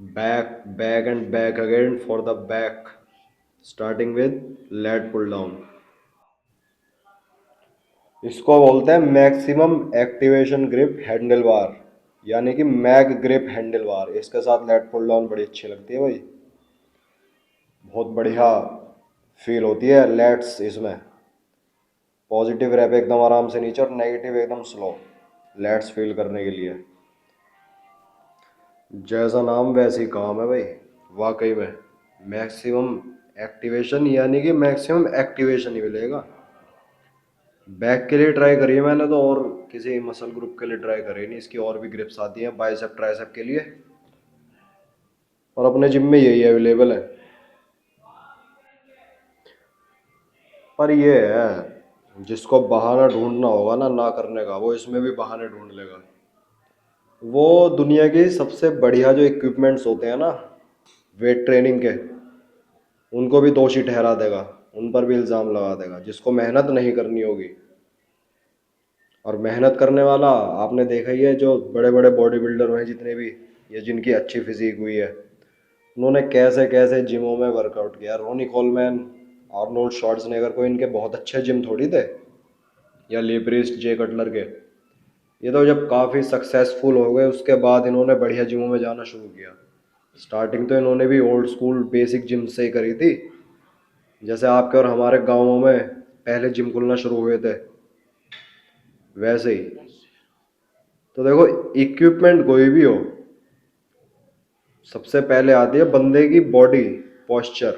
Back, back, and back again for the back. Starting with lat pull down. इसको बोलते हैं maximum activation grip handle bar, यानी कि mag grip handle bar. इसके साथ late pull down बड़ी अच्छी लगती है भाई, बहुत बढ़िया फील होती है लेट्स इसमें। पॉजिटिव रैप एकदम आराम से नीचे और नेगेटिव एकदम स्लो लेट्स फील करने के लिए। जैसा नाम वैसी काम है भाई, वाकई में मैक्सिमम एक्टिवेशन, यानी कि मैक्सिमम एक्टिवेशन ही मिलेगा। बैक के लिए ट्राई करिए मैंने तो, और किसी मसल ग्रुप के लिए ट्राई करी नहीं। इसकी और भी ग्रिप्स आती हैं बाइसेप ट्राइसेप के लिए, और अपने जिम में यही अवेलेबल है। पर ये है, जिसको बहाना ढूंढना होगा ना ना करने का, वो इसमें भी बहाने ढूंढ लेगा। वो दुनिया की सबसे बढ़िया जो इक्विपमेंट्स होते हैं ना वेट ट्रेनिंग के, उनको भी दोषी ठहरा देगा, उन पर भी इल्ज़ाम लगा देगा, जिसको मेहनत नहीं करनी होगी। और मेहनत करने वाला आपने देखा ही है, जो बड़े बड़े बॉडी बिल्डर हैं जितने भी, ये जिनकी अच्छी फिजिक हुई है, उन्होंने कैसे कैसे जिमों में वर्कआउट किया। रोनी कोलमैन, आर्नोल्ड श्वार्ज़नेगर, कोई इनके बहुत अच्छे जिम थोड़ी थे, या लेब्रिस्ट, जे कटलर के। ये तो जब काफ़ी सक्सेसफुल हो गए उसके बाद इन्होंने बढ़िया जिमों में जाना शुरू किया। स्टार्टिंग तो इन्होंने भी ओल्ड स्कूल बेसिक जिम से ही करी थी, जैसे आपके और हमारे गाँवों में पहले जिम खुलना शुरू हुए थे, वैसे ही। तो देखो, इक्विपमेंट कोई भी हो, सबसे पहले आती है बंदे की बॉडी, पॉस्चर।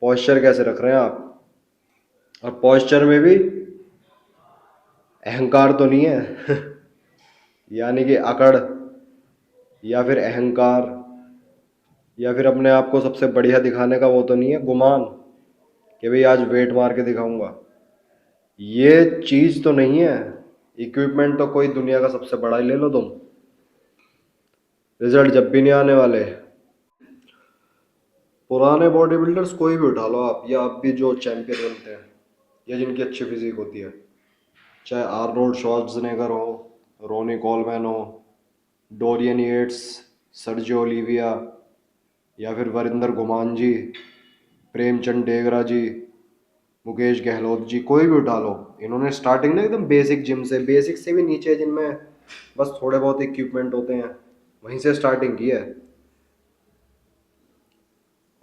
पॉस्चर कैसे रख रहे हैं आप, और पॉस्चर में भी अहंकार तो नहीं है यानी कि अकड़, या फिर अहंकार, या फिर अपने आप को सबसे बढ़िया दिखाने का वो तो नहीं है गुमान, कि भाई आज वेट मार के दिखाऊंगा। ये चीज तो नहीं है। इक्विपमेंट तो कोई दुनिया का सबसे बड़ा ही ले लो तुम, रिजल्ट जब भी नहीं आने वाले। पुराने बॉडी बिल्डर्स कोई भी उठा लो आप, या अब भी जो चैंपियन बनते हैं, या जिनकी अच्छी फिजिक होती है, चाहे आर्नोल्ड श्वार्ज़नेगर हो, रोनी कोलमैन हो, डोरियन येट्स, सर्जियो ओलिविया, या फिर वरिंदर गुमान जी, प्रेमचंद डेगरा जी, मुकेश गहलोत जी, कोई भी उठा लो, इन्होंने स्टार्टिंग ना एकदम बेसिक जिम से, बेसिक से भी नीचे जिनमें बस थोड़े बहुत इक्विपमेंट होते हैं, वहीं से स्टार्टिंग की है।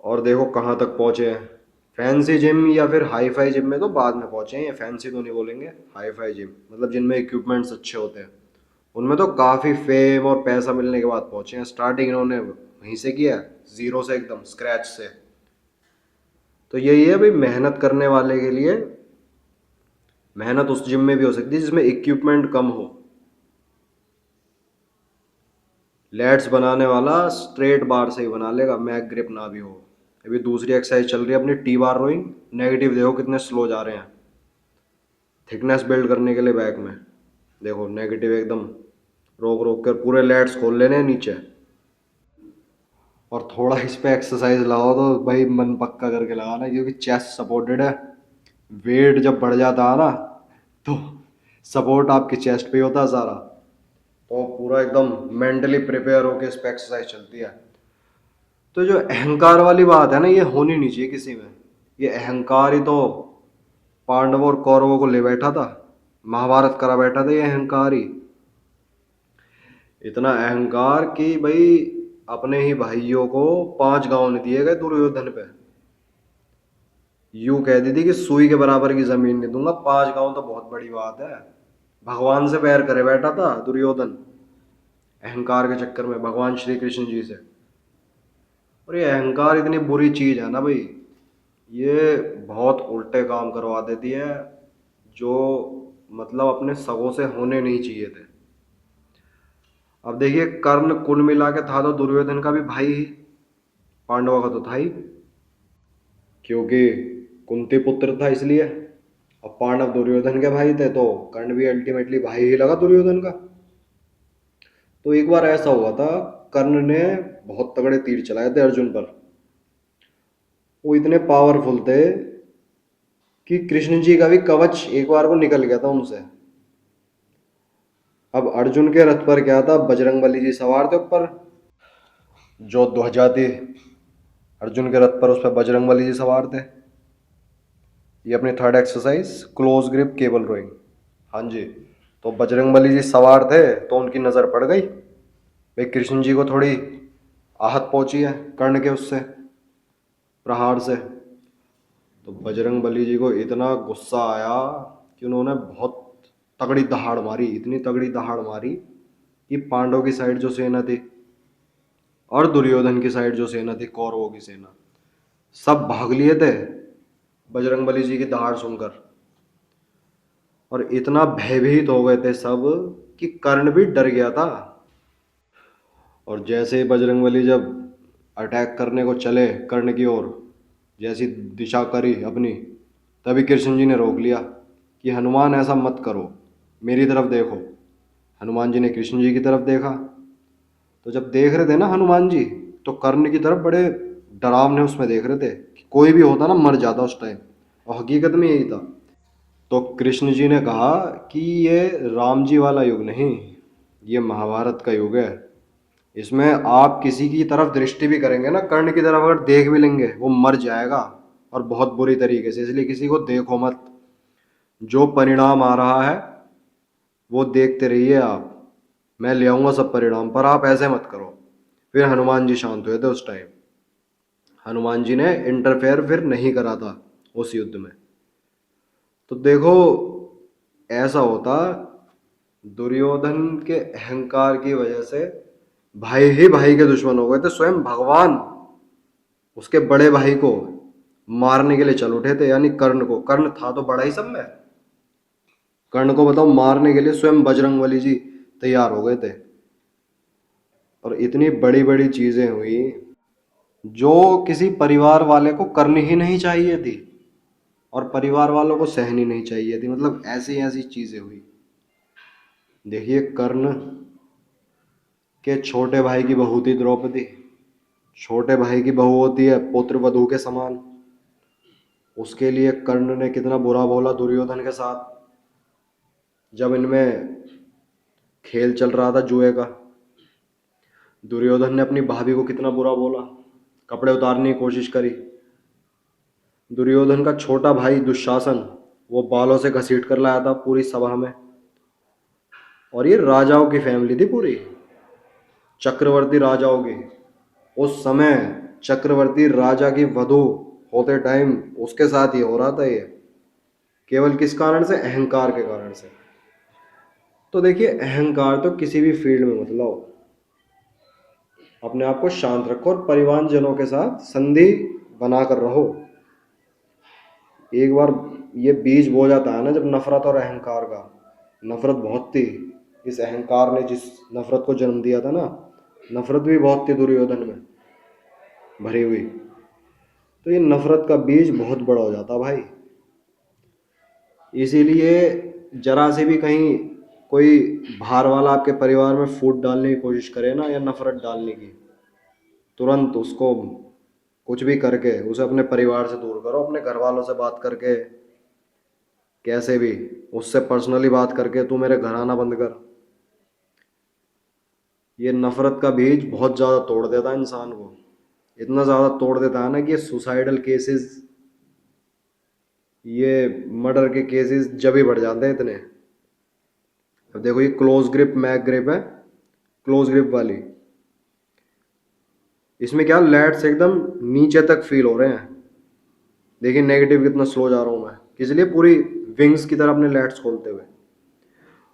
और देखो कहाँ तक पहुँचे हैं। फैंसी जिम या फिर हाई फाई जिम में तो बाद में पहुँचे हैं, ये फैंसी तो नहीं बोलेंगे, हाई फाई जिम मतलब जिनमें इक्विपमेंट्स अच्छे होते हैं, उनमें तो काफ़ी फेम और पैसा मिलने के बाद पहुँचे हैं। स्टार्टिंग इन्होंने वहीं से किया, ज़ीरो से, एकदम स्क्रैच से। तो यही है भाई, मेहनत करने वाले के लिए मेहनत उस जिम में भी हो सकती है जिसमें इक्विपमेंट कम हो। लेट्स बनाने वाला स्ट्रेट बार से ही बना लेगा, मैक ग्रिप ना भी हो। अभी दूसरी एक्सरसाइज चल रही है अपनी टी बार रोइंग। नेगेटिव देखो कितने स्लो जा रहे हैं, थिकनेस बिल्ड करने के लिए बैक में। देखो नेगेटिव एकदम रोक रोक कर पूरे लेट्स खोल लेने हैं नीचे, और थोड़ा इस पे एक्सरसाइज लगाओ तो भाई मन पक्का करके लगाना, क्योंकि चेस्ट सपोर्टेड है। वेट जब बढ़ जाता है ना, तो सपोर्ट आपके चेस्ट पे होता है सारा, तो पूरा एकदम मेंटली प्रिपेयर होके इस पे एक्सरसाइज चलती है। तो जो अहंकार वाली बात है ना, ये होनी नहीं चाहिए किसी में। ये अहंकार ही तो पांडवों और कौरवों को ले बैठा था, महाभारत करा बैठा था, ये अहंकार ही। इतना अहंकार कि भाई अपने ही भाइयों को 5 गांव नहीं दिए गए दुर्योधन पे। यूं कह दी थी कि सुई के बराबर की जमीन नहीं दूंगा, 5 गांव तो बहुत बड़ी बात है। भगवान से बैर करे बैठा था दुर्योधन, अहंकार के चक्कर में, भगवान श्री कृष्ण जी से। और ये अहंकार इतनी बुरी चीज है ना भाई, ये बहुत उल्टे काम करवा देती है, जो मतलब अपने सगों से होने नहीं चाहिए थे। अब देखिए, कर्ण कुल मिला के था तो दुर्योधन का भी भाई ही, पांडवों का तो था ही, क्योंकि कुंती पुत्र था इसलिए। अब पांडव दुर्योधन के भाई थे, तो कर्ण भी अल्टीमेटली भाई ही लगा दुर्योधन का। तो एक बार ऐसा हुआ था, कर्ण ने बहुत तगड़े तीर चलाए थे अर्जुन पर। वो इतने पावरफुल थे कि कृष्ण जी का भी कवच एक बार को निकल गया था उनसे। अब अर्जुन के रथ पर क्या था, बजरंगबली जी सवार थे ऊपर। जो ध्वजा थी अर्जुन के रथ पर, उस पर बजरंगबली जी सवार थे। ये अपनी third exercise, close grip cable rowing. हाँ जी, तो बजरंगबली जी सवार थे तो उनकी नज़र पड़ गई भाई कृष्ण जी को थोड़ी आहत पहुंची है कर्ण के उससे प्रहार से। तो बजरंगबली जी को इतना गुस्सा आया कि उन्होंने बहुत तगड़ी दहाड़ मारी, इतनी तगड़ी दहाड़ मारी कि पांडवों की साइड जो सेना थी और दुर्योधन की साइड जो सेना थी, कौरवों की सेना, सब भाग लिए थे बजरंगबली जी की दहाड़ सुनकर। और इतना भयभीत हो गए थे सब कि कर्ण भी डर गया था। और जैसे ही बजरंगबली जब अटैक करने को चले कर्ण की ओर, जैसी दिशा करी अपनी, तभी कृष्ण जी ने रोक लिया कि हनुमान ऐसा मत करो, मेरी तरफ देखो। हनुमान जी ने कृष्ण जी की तरफ देखा, तो जब देख रहे थे ना हनुमान जी, तो कर्ण की तरफ बड़े डरावने उसमें देख रहे थे कि कोई भी होता ना मर जाता उस टाइम, और हकीकत में यही था। तो कृष्ण जी ने कहा कि ये राम जी वाला युग नहीं, ये महाभारत का युग है। इसमें आप किसी की तरफ दृष्टि भी करेंगे ना, कर्ण की तरफ अगर देख भी लेंगे, वो मर जाएगा और बहुत बुरी तरीके से, इसलिए किसी को देखो मत। जो परिणाम आ रहा है वो देखते रहिए आप, मैं ले आऊंगा सब परिणाम, पर आप ऐसे मत करो। फिर हनुमान जी शांत हुए थे उस टाइम। हनुमान जी ने इंटरफेयर फिर नहीं करा था उस युद्ध में। तो देखो ऐसा होता, दुर्योधन के अहंकार की वजह से भाई ही भाई के दुश्मन हो गए थे। स्वयं भगवान उसके बड़े भाई को मारने के लिए चल उठे थे, यानी कर्ण को। कर्ण था तो बड़ा ही सब में, कर्ण को बताओ मारने के लिए स्वयं बजरंगबली जी तैयार हो गए थे। और इतनी बड़ी बड़ी चीजें हुई जो किसी परिवार वाले को करनी ही नहीं चाहिए थी, और परिवार वालों को सहनी नहीं चाहिए थी। मतलब ऐसी ऐसी चीजें हुई। देखिए कर्ण के छोटे भाई की बहू थी द्रौपदी। छोटे भाई की बहू होती है पुत्र वधू के समान। उसके लिए कर्ण ने कितना बुरा बोला दुर्योधन के साथ, जब इनमें खेल चल रहा था जुए का। दुर्योधन ने अपनी भाभी को कितना बुरा बोला, कपड़े उतारने की कोशिश करी। दुर्योधन का छोटा भाई दुशासन वो बालों से घसीट कर लाया था पूरी सभा में। और ये राजाओं की फैमिली थी पूरी, चक्रवर्ती राजाओं की। उस समय चक्रवर्ती राजा की वधू होते टाइम उसके साथ ही हो रहा था ये, केवल किस कारण से? अहंकार के कारण से। तो देखिए अहंकार तो किसी भी फील्ड में, मतलब अपने आप को शांत रखो और परिवारजनों के साथ संधि बनाकर रहो। एक बार ये बीज बो जाता है ना, जब नफरत और अहंकार का, नफरत बहुत थी, इस अहंकार ने जिस नफरत को जन्म दिया था ना, नफरत भी बहुत थी दुर्योधन में भरी हुई। तो ये नफरत का बीज बहुत बड़ा हो जाता भाई। इसीलिए जरा से भी कहीं कोई बाहर वाला आपके परिवार में फूट डालने की कोशिश करे ना, या नफरत डालने की, तुरंत उसको कुछ भी करके उसे अपने परिवार से दूर करो। अपने घर वालों से बात करके, कैसे भी उससे पर्सनली बात करके, तू मेरे घर आना बंद कर। ये नफरत का बीज बहुत ज़्यादा तोड़ देता है इंसान को, इतना ज़्यादा तोड़ देता है ना कि ये सुसाइडल केसेस, ये मर्डर के केसेस जब ही बढ़ जाते हैं इतने। अब देखो ये क्लोज ग्रिप मैग ग्रिप है, क्लोज ग्रिप वाली, इसमें क्या लेट्स एकदम नीचे तक फील हो रहे हैं। देखिए नेगेटिव कितना स्लो जा रहा हूँ मैं, इसलिए पूरी विंग्स की तरह अपने लेट्स खोलते हुए।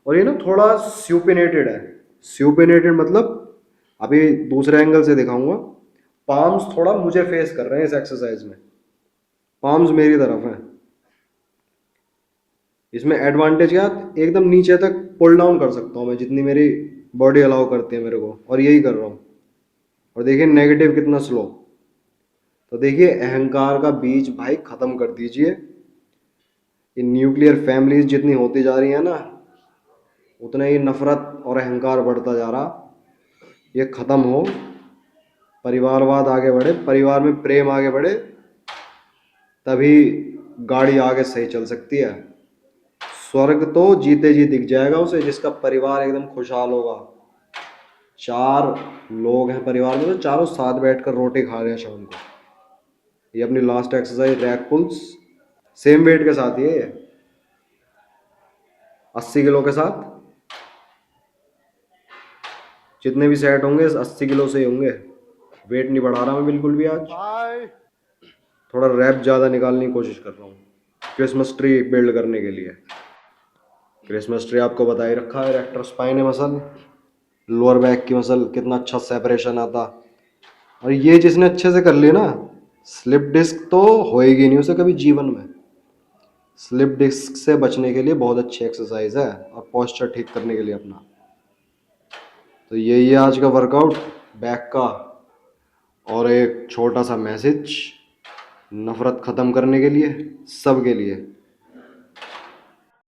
और ये ना थोड़ा स्यूपिनेटेड है। स्यूपिनेटेड मतलब, अभी दूसरे एंगल से दिखाऊंगा, पाम्स थोड़ा मुझे फेस कर रहे हैं इस एक्सरसाइज में, पाम्स मेरी तरफ हैं। इसमें एडवांटेज क्या, एकदम नीचे तक पुल डाउन कर सकता हूँ मैं, जितनी मेरी बॉडी अलाउ करती है मेरे को, और यही कर रहा हूँ। और देखिए नेगेटिव कितना स्लो। तो देखिए अहंकार का बीज भाई खत्म कर दीजिए। ये न्यूक्लियर फैमिलीज जितनी होती जा रही है ना, उतना ही नफरत और अहंकार बढ़ता जा रहा। ये खत्म हो, परिवारवाद आगे बढ़े, परिवार में प्रेम आगे बढ़े, तभी गाड़ी आगे सही चल सकती है। स्वर्ग तो जीते जी दिख जाएगा उसे, जिसका परिवार एकदम खुशहाल होगा, 4 लोग हैं परिवार में, तो चारों साथ बैठकर रोटी खा रहे हैं शाम को। ये अपनी last exercise rack pulls, same weight के साथ ये 80 किलो के साथ। जितने भी सेट होंगे 80 किलो से ही होंगे। वेट नहीं बढ़ा रहा मैं बिल्कुल भी आज। थोड़ा रैप ज़्यादा निकालने की कोशिश कर रहा हूँ क्रिसमस ट्री बिल्ड करने के लिए। क्रिसमस ट्री आपको बता ही रखा है, rector spine muscle, lower back की मसल, कितना अच्छा सेपरेशन आता। और ये जिसने अच्छे से कर ली ना, स्लिप डिस्क तो होएगी नहीं उसे कभी जीवन में। स्लिप डिस्क से बचने के लिए बहुत अच्छी एक्सरसाइज है, और पोस्चर ठीक करने के लिए अपना। तो यही है आज का वर्कआउट बैक का। और एक छोटा सा मैसेज नफरत ख़त्म करने के लिए, सबके लिए।